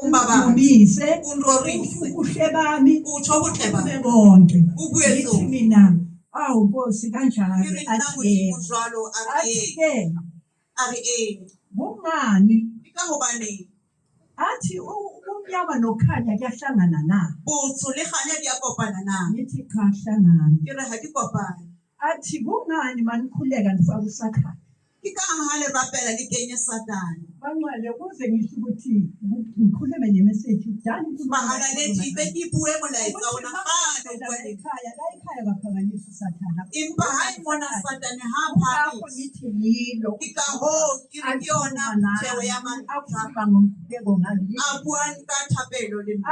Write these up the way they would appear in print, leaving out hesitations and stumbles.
Umise ubuhle bami ubuhle bonke ngithi mina Nkosi kanjalo athi-ke kungani athi umnyama nokhanya kuyahlangana na ngithi cha hlangana athi kungani manikhuleka nifaka usathane banqale kuze ngisho ukuthi ngikhulume nemessage udala ekhaya baphakanyisa usathane ngithi yilo akhuluma ngomkhuleko ngalo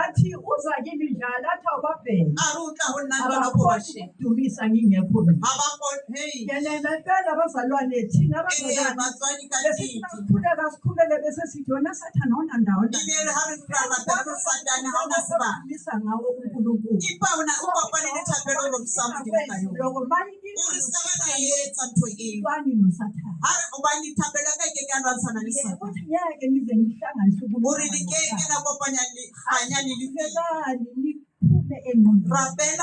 athi uza kimi njalo athi awubabheke ukudumisa ngingekho ngempela abazalwane thina sikhulele bese sithi wona Sathane awunandawo lisa ngawo uNkulunkulu loko mayibani noSathane ukuthi ngeke ngize ngihlanganise niphume engqondweni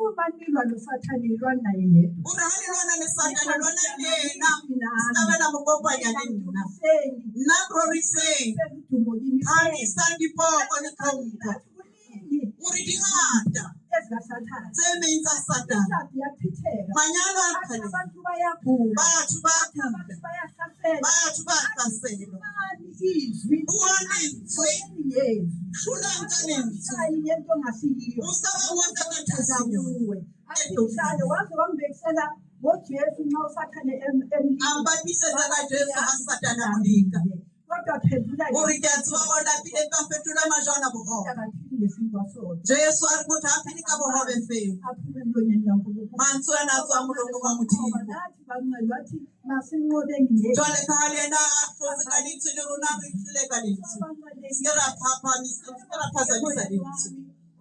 uma nilwa noSathane ilwana naye yedwa abantu bayagula waze wangibekisela ngoJesu nxa uSathane kodwa phendula Jesu ari kuti aphinika bohove feni manswana asamulomo mamutini jole kalena tosikalitsi liruna rihlulekalitsi skera phazamisa litsi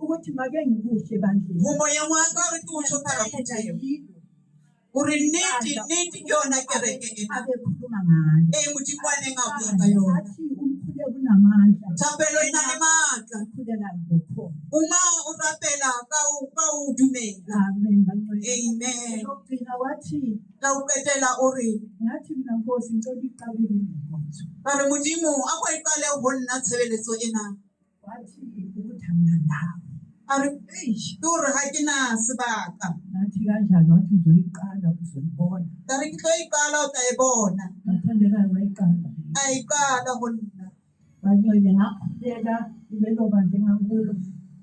ukuthi make ngikuhle bandle umoya mwaka uri kusho phakakutheyo uri niti yona kereke ena abekhuluma ngayo mutikwane ngakuyenga yona kunamandla thapelo inale mandla uma urapela kawudumela amen amen lokugcina wathi kawuqedela uri ngathi mina Nkosi ngicela iqalele inkonzo kare mudimu akoyiqale uhonna tshebeletso ena wathi ukuthi amnandawo ari uri ha ke na sebaka nathi kanjalo wathi uzoyiqala uzolibona kare ke tlo iqala o tla e bona bathandeka wayiqala ayiqala honna banqwele ngaqhubeka ibeloba njengakulo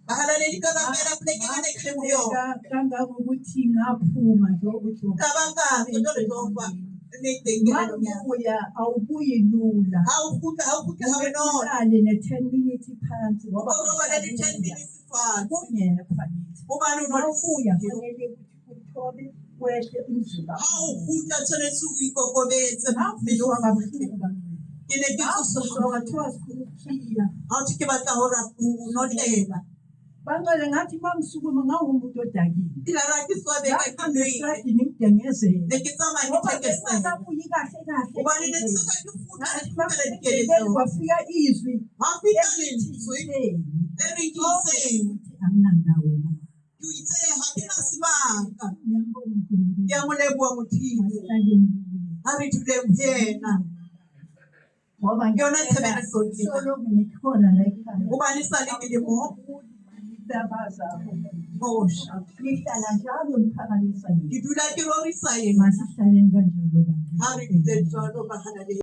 bahalaleli kakapela kuleke ngane kuyo kangangokuthi ngaphuma nje ukuthi kabaka kodwa Mabuya awubuyi lula awuhlale ne10 minutes phansi ngoba ubani kungekho ubuya fanele ukuthi uthobe wehle umzimba awukhutha thole sukuyikokobethe mizwa kabuhlungu ine ngizosonga thiwa sikhuluphiya awuthi ke batla hora unotlela banqale ngathi mangisukuma ngawumuntu odakile ilarakiswa beka ngiyaqhubeka ngidengezela nekitsama ngithekesela ubuyi kahle ubani netsuka kufuta wafika izwi wafika izwi eringiseni anginandawo uyithe hakina sibanga ngiyamulebwa muthini ari tule kuyena ngoba ngiyona thebeleso solo ngikhona la ekhaya ubani salindile mo Baza bosha ngihlala njalo ngiphakamisa yini ngidula ke rorisa yena masihlale kanjalo hari ngidetswa lo bahalale